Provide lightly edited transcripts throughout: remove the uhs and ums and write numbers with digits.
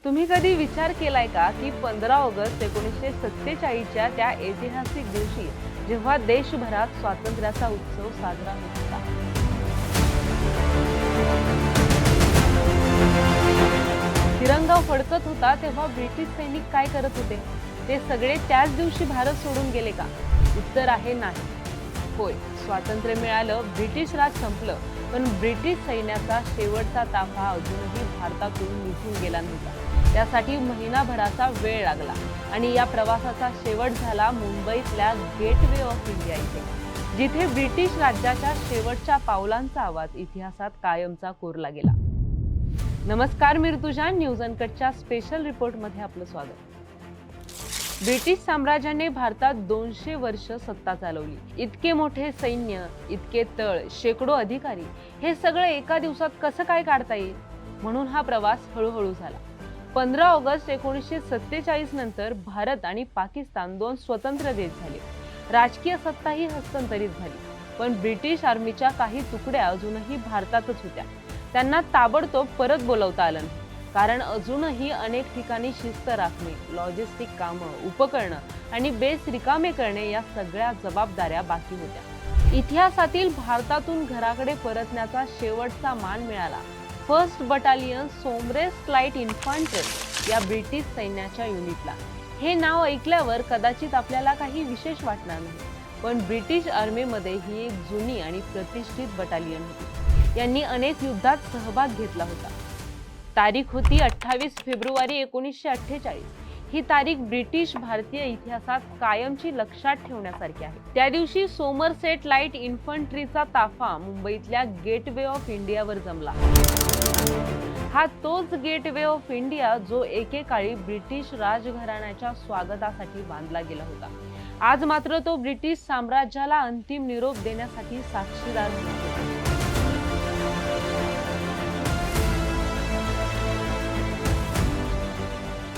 तुम्ही कधी विचार केलाय का की 15 ऑगस्ट 1947च्या त्या ऐतिहासिक दिवशी जेव्हा देशभरात स्वातंत्र्याचा उत्सव साजरा होत होता, तिरंगा फडकत होता, तेव्हा ब्रिटिश सैनिक काय करत होते? ते सगळे त्याच दिवशी भारत सोडून गेले का? उत्तर आहे नाही. होय, स्वातंत्र्य मिळालं, ब्रिटिश राज संपलं, पण ब्रिटिश सैन्याचा शेवटचा ताफा अजूनही भारतातून निघून गेला नव्हता. त्यासाठी महिनाभराचा वेळ लागला आणि या प्रवासाचा शेवट झाला मुंबईतल्या गेटवे ऑफ इंडिया इथे, जिथे ब्रिटिश राज्याच्या शेवटच्या पावलांचा आवाज इतिहासात कायमचा कोरला गेला. नमस्कार, मी ऋतुजा. न्यूज अनकटच्या स्पेशल रिपोर्टमध्ये आपलं स्वागत. ब्रिटिश साम्राज्याने भारतात 200 वर्ष सत्ता चालवली. इतके मोठे सैन्य, इतके तळ, शेकडो अधिकारी, हे सगळं एका दिवसात कसं काय काढता येईल? म्हणून हा प्रवास हळूहळू झाला. 15 ऑगस्ट 1947 नंतर भारत आणि पाकिस्तान दोन स्वतंत्र देश झाले. राजकीय सत्ताही हस्तांतरित झाली. पण ब्रिटिश आर्मीच्या काही तुकड्या अजूनही भारतातच होत्या. त्यांना ताबडतोब परत बोलवता आलं नाही, कारण अजूनही अनेक ठिकाणी शिस्त राखणे, लॉजिस्टिक कामं, उपकरणं आणि बेस रिकामे करणे या सगळ्या जबाबदाऱ्या बाकी होत्या. इतिहासातील भारतातून घराकडे परतण्याचा शेवटचा मान मिळाला फर्स्ट बटालियन सोमरेस्ट लाईट इन्फंट्री या ब्रिटिश सैन्याच्या युनिटला. हे नाव ऐकल्यावर कदाचित आपल्याला काही विशेष वाटणार नाही, पण ब्रिटिश आर्मीमध्ये ही एक जुनी आणि प्रतिष्ठित बटालियन होती. यांनी अनेक युद्धात सहभाग घेतला होता. तारीख होती 28 फेब्रुवारी 1948. ही तारीख ब्रिटिश भारतीय इतिहासात कायमची लक्षात ठेवण्यासारखी आहे. त्या दिवशी सोमरसेट लाईट इन्फंट्रीचा ताफा मुंबईतल्या गेटवे ऑफ इंडियावर जमला. हा तोच गेटवे ऑफ इंडिया जो एकेकाळी ब्रिटिश राजघराण्याच्या स्वागतासाठी बांधला गेला होता. आज मात्र तो ब्रिटिश साम्राज्याला अंतिम निरोप देण्यासाठी साक्षीदार होता.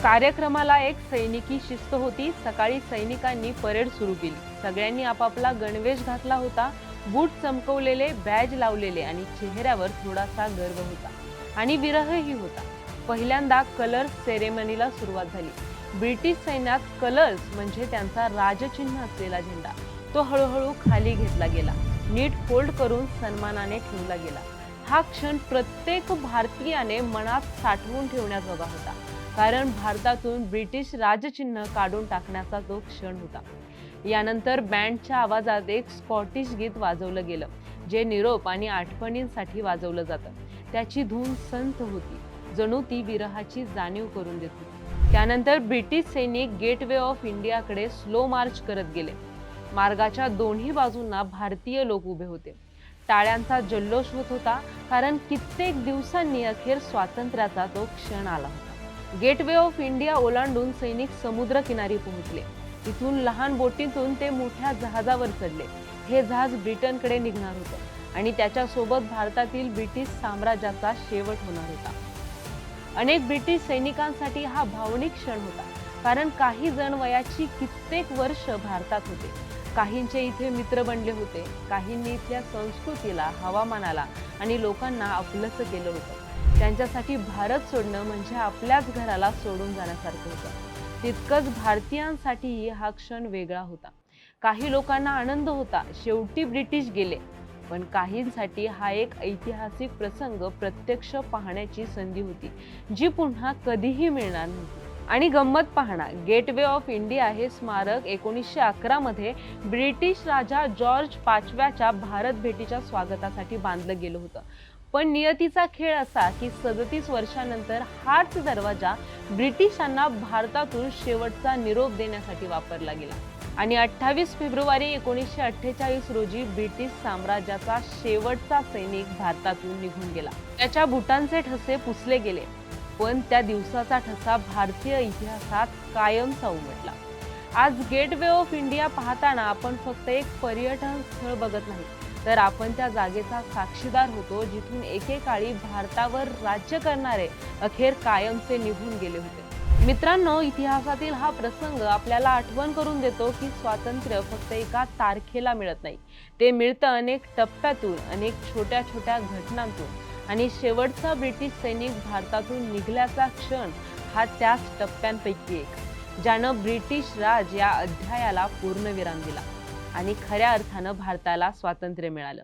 कार्यक्रमाला एक सैनिकी शिस्त होती. सकाळी सैनिकांनी परेड सुरू केली. सगळ्यांनी आपापला गणवेश घातला होता. बूट चमकवलेले, बॅज लावलेले आणि चेहऱ्यावर थोडासा गर्व होता आणि विरहही होता. पहिल्यांदा कलर्स सेरेमनीला सुरुवात झाली. ब्रिटिश सैन्यात कलर्स म्हणजे त्यांचा राजचिन्ह असलेला झेंडा. तो हळूहळू खाली घेतला गेला, नीट फोल्ड करून सन्मानाने ठेवला गेला. हा क्षण प्रत्येक भारतीयाने मनात साठवून ठेवण्याजोगा होता, कारण भारतातून ब्रिटिश राजचिन्ह काढून टाकण्याचा तो क्षण होता. यानंतर बँडच्या आवाजात एक स्कॉटिश गीत वाजवलं गेलं, जे निरोप आणि आठवणींसाठी वाजवलं जातं. त्याची धून संथ होती, जणू ती विरहाची जाणीव करून देत होती. त्यानंतर ब्रिटिश सैनिक गेटवे ऑफ इंडियाकडे स्लो मार्च करत गेले. मार्गाच्या दोन्ही बाजूंना भारतीय लोक उभे होते. टाळ्यांचा जल्लोष होत होता, कारण कित्येक दिवसांनी अखेर स्वातंत्र्याचा तो क्षण आला होता. गेटवे ऑफ इंडिया ओलांडून सैनिक समुद्र किनारी पोहोचले. तिथून लहान बोटीतून ते मोठ्या जहाजावर चढले. हे जहाज ब्रिटनकडे निघणार होतं आणि त्याच्यासोबत भारतातील ब्रिटिश साम्राज्याचा शेवट होणार होता. अनेक ब्रिटिश सैनिकांसाठी हा भावनिक क्षण होता, कारण काही जण वयाची कित्येक वर्ष भारतात होते. काहींचे इथे मित्र बनले होते. काहींनी इथल्या संस्कृतीला, हवामानाला आणि लोकांना आपलंसं केलं होतं. त्यांच्यासाठी भारत सोडणं म्हणजे आपल्याच घराला सोडून जाण्यासारखं होतं. तितकंच भारतीयांसाठीही हा क्षण वेगळा होता. काही लोकांना आनंद होता, शेवटी ब्रिटिश गेले. पण काहींसाठी हा एक ऐतिहासिक प्रसंग प्रत्यक्ष पाहण्याची संधी होती, जी पुन्हा कधीही मिळणार नव्हती. आणि गंमत पाहणा, गेटवे ऑफ इंडिया हे स्मारक 1911 मध्ये ब्रिटिश राजा जॉर्ज पाचव्याच्या भारत भेटीच्या स्वागतासाठी बांधलं गेलं होतं. पण नियतीचा खेळ असा की 37 वर्षांनंतर हाच दरवाजा ब्रिटिशांना भारतातून शेवटचा निरोप देण्यासाठी वापरला गेला. आणि 28 फेब्रुवारी 1948 रोजी ब्रिटिश साम्राज्याचा शेवटचा सैनिक भारतातून निघून गेला. त्याच्या बुटांचे ठसे पुसले गेले, पण त्या दिवसाचा ठसा भारतीय इतिहासात कायमचा उमटला. आज गेटवे ऑफ इंडिया पाहताना आपण फक्त एक पर्यटन स्थळ बघत नाही, तर आपण त्या जागेचा साक्षीदार होतो, जिथून एकेकाळी भारतावर राज्य करणारे अखेर कायमचे निघून गेले होते. मित्रांनो, इतिहासातील हा प्रसंग आपल्याला आठवण करून देतो की स्वातंत्र्य फक्त एका तारखेला मिळत नाही. ते मिळतं अनेक टप्प्यातून, अनेक छोट्या छोट्या घटनांतून. आणि शेवटचा ब्रिटिश सैनिक भारतातून निघल्याचा क्षण हा त्याच टप्प्यांपैकी एक, ज्यानं ब्रिटिश राज या अध्यायाला पूर्णविराम दिला आणि खऱ्या अर्थानं भारताला स्वातंत्र्य मिळालं.